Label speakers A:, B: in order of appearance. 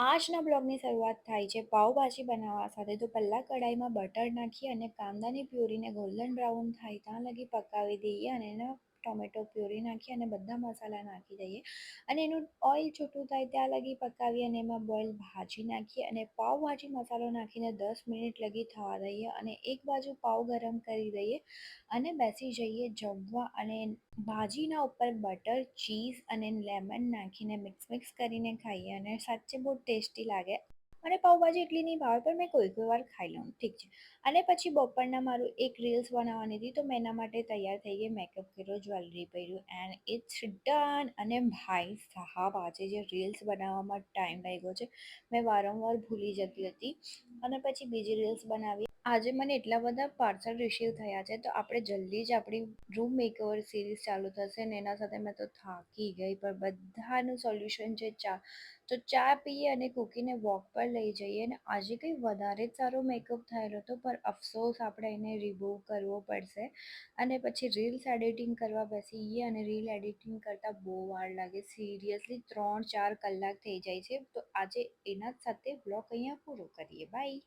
A: આજના બ્લોગની શરૂઆત થાય છે પાવભાજી બનાવવા સાથે. તો પહેલાં કઢાઈમાં બટર નાખી અને કાંદાની પ્યુરીને ગોલ્ડન બ્રાઉન થાય ત્યાં લગી પકાવી દઈએ અને એના ટોમેટો પ્યુરી નાખી અને બધા મસાલા નાખી દઈએ અને એનું ઓઇલ છૂટું થાય ત્યાં લગી પકાવી અને એમાં બોઇલ ભાજી નાખીએ અને પાવભાજી મસાલો નાખીને 10 મિનિટ લગી થવા દઈએ અને એક બાજુ પાવ ગરમ કરી દઈએ અને બેસી જઈએ જમવા. અને ભાજીના ઉપર બટર ચીઝ અને લેમન નાખીને મિક્સ કરીને ખાઈએ અને સાચે બહુ ટેસ્ટી લાગે. અને પાવભાજી એટલી નહીં ભાવે પણ મેં કોઈ વાર ખાઈ લઉં, ઠીક છે. અને પછી બપોરના મારું એક રીલ્સ બનાવવાની હતી તો મેં એના માટે તૈયાર થઈ ગઈ, મેકઅપ કર્યો, જ્વેલરી પહેર્યું એન્ડ ઇટ્સ ડન. અને ભાઈ સાહબ આજે જે રીલ્સ બનાવવામાં ટાઈમ લાગ્યો છે મેં વારંવાર ભૂલી જતી હતી અને પછી બીજી રીલ્સ બનાવી. આજે મને એટલા બધા પાર્સલ રિસીવ થયા છે તો આપણે જલ્દી જ આપણી રૂમ મેકઓવર સિરીઝ ચાલુ થશે ને એના સાથે મેં તો થાકી ગઈ. પણ બધાનું સોલ્યુશન છે ચા. તો ચા પીએ અને કૂકીને વોક પર લઈ જઈએ. અને આજે કંઈ વધારે જ સારો મેકઅપ થયેલો હતો પણ અફસોસ આપણે એને રિમૂવ કરવો પડશે. અને પછી રીલ્સ એડિટિંગ કરવા બેસીએ અને રીલ એડિટિંગ કરતાં બહુ વાર લાગે, સિરિયસલી 3-4 કલાક થઈ જાય છે. તો આજે એના જ સાથે બ્લોગ અહીંયા પૂરો કરીએ. બાય.